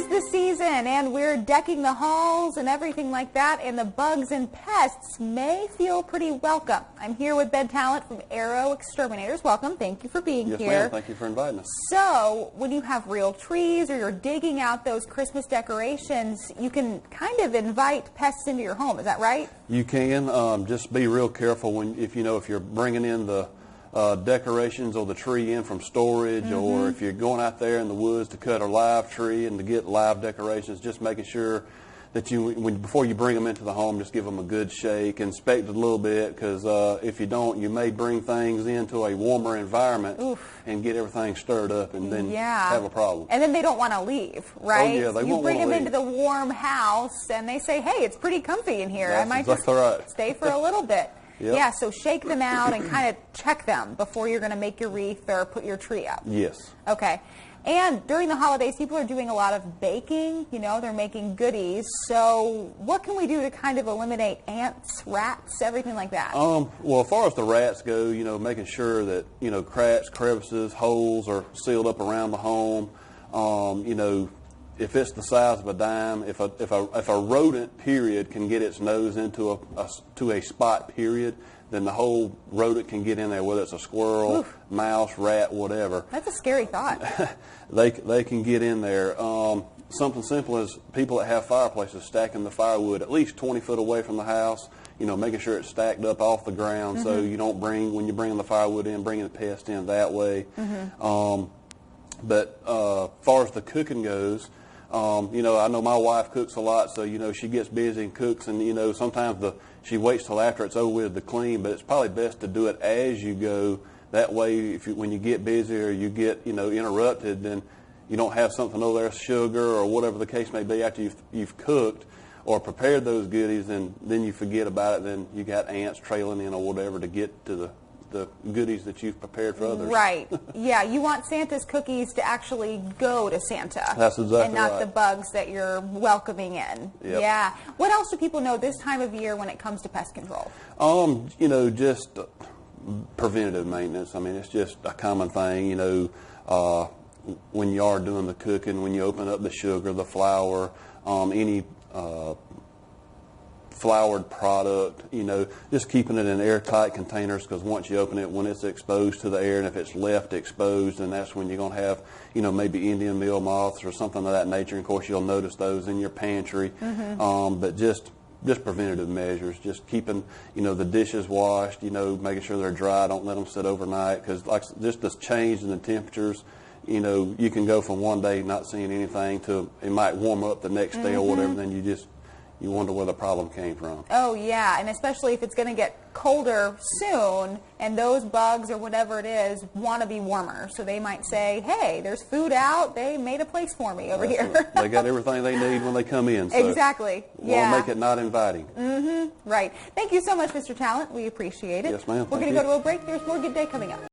the season, and we're decking the halls and everything like that, and the bugs and pests may feel pretty welcome. I'm here with bed talent from Arrow Exterminators. Welcome. Thank you for being here. Yes, ma'am. Thank you for inviting us. So, when you have real trees or you're digging out those Christmas decorations, you can kind of invite pests into your home. Is that right? You can. Just be real careful if you're bringing in the decorations or the tree in from storage, or if you're going out there in the woods to cut a live tree and to get live decorations, just making sure that before you bring them into the home, just give them a good shake, inspect it a little bit, because if you don't, you may bring things into a warmer environment and get everything stirred up and then have a problem. And then they don't want to leave, right? Oh, yeah, they won't want to leave. You bring them into the warm house and they say, hey, it's pretty comfy in here. That's I might exactly just right. stay for a little bit. Yep. Yeah, so shake them out and kind of check them before you're going to make your wreath or put your tree up. Yes. Okay. And during the holidays, people are doing a lot of baking. You know, they're making goodies. So what can we do to kind of eliminate ants, rats, everything like that? Well, as far as the rats go, making sure that, cracks, crevices, holes are sealed up around the home. If it's the size of a dime, if a rodent period can get its nose into a spot period, then the whole rodent can get in there, whether it's a squirrel, mouse, rat, whatever. That's a scary thought. They can get in there. Something simple as people that have fireplaces stacking the firewood at least 20 foot away from the house. Making sure it's stacked up off the ground so you don't when you're bringing the firewood in, bringing the pest in that way. But as far as the cooking goes, I know my wife cooks a lot, so, she gets busy and cooks, and, sometimes she waits till after it's over with to clean, but it's probably best to do it as you go. That way, when you get busy or you get, interrupted, then you don't have something over there, sugar or whatever the case may be, after you've cooked or prepared those goodies, and then you forget about it, then you got ants trailing in or whatever to get to the goodies that you've prepared for others. Right. Yeah, you want Santa's cookies to actually go to Santa. That's exactly right. And not the bugs that you're welcoming in. Yep. Yeah. What else do people know this time of year when it comes to pest control? Just preventative maintenance. I mean, it's just a common thing, when you are doing the cooking, when you open up the sugar, the flour, any floured product, just keeping it in airtight containers, because once you open it, when it's exposed to the air, and if it's left exposed, then that's when you're going to have, maybe Indian meal moths or something of that nature. And of course, you'll notice those in your pantry. But just preventative measures, just keeping, the dishes washed, making sure they're dry. Don't let them sit overnight, because just this change in the temperatures, you can go from one day not seeing anything to it might warm up the next day or whatever, then you wonder where the problem came from. Oh, yeah, and especially if it's going to get colder soon, and those bugs or whatever it is want to be warmer. So they might say, hey, there's food out. They made a place for me over here. They got everything they need when they come in. So exactly. We'll make it not inviting. Right. Thank you so much, Mr. Talent. We appreciate it. Yes, ma'am. We're going to go to a break. There's more Good Day coming up.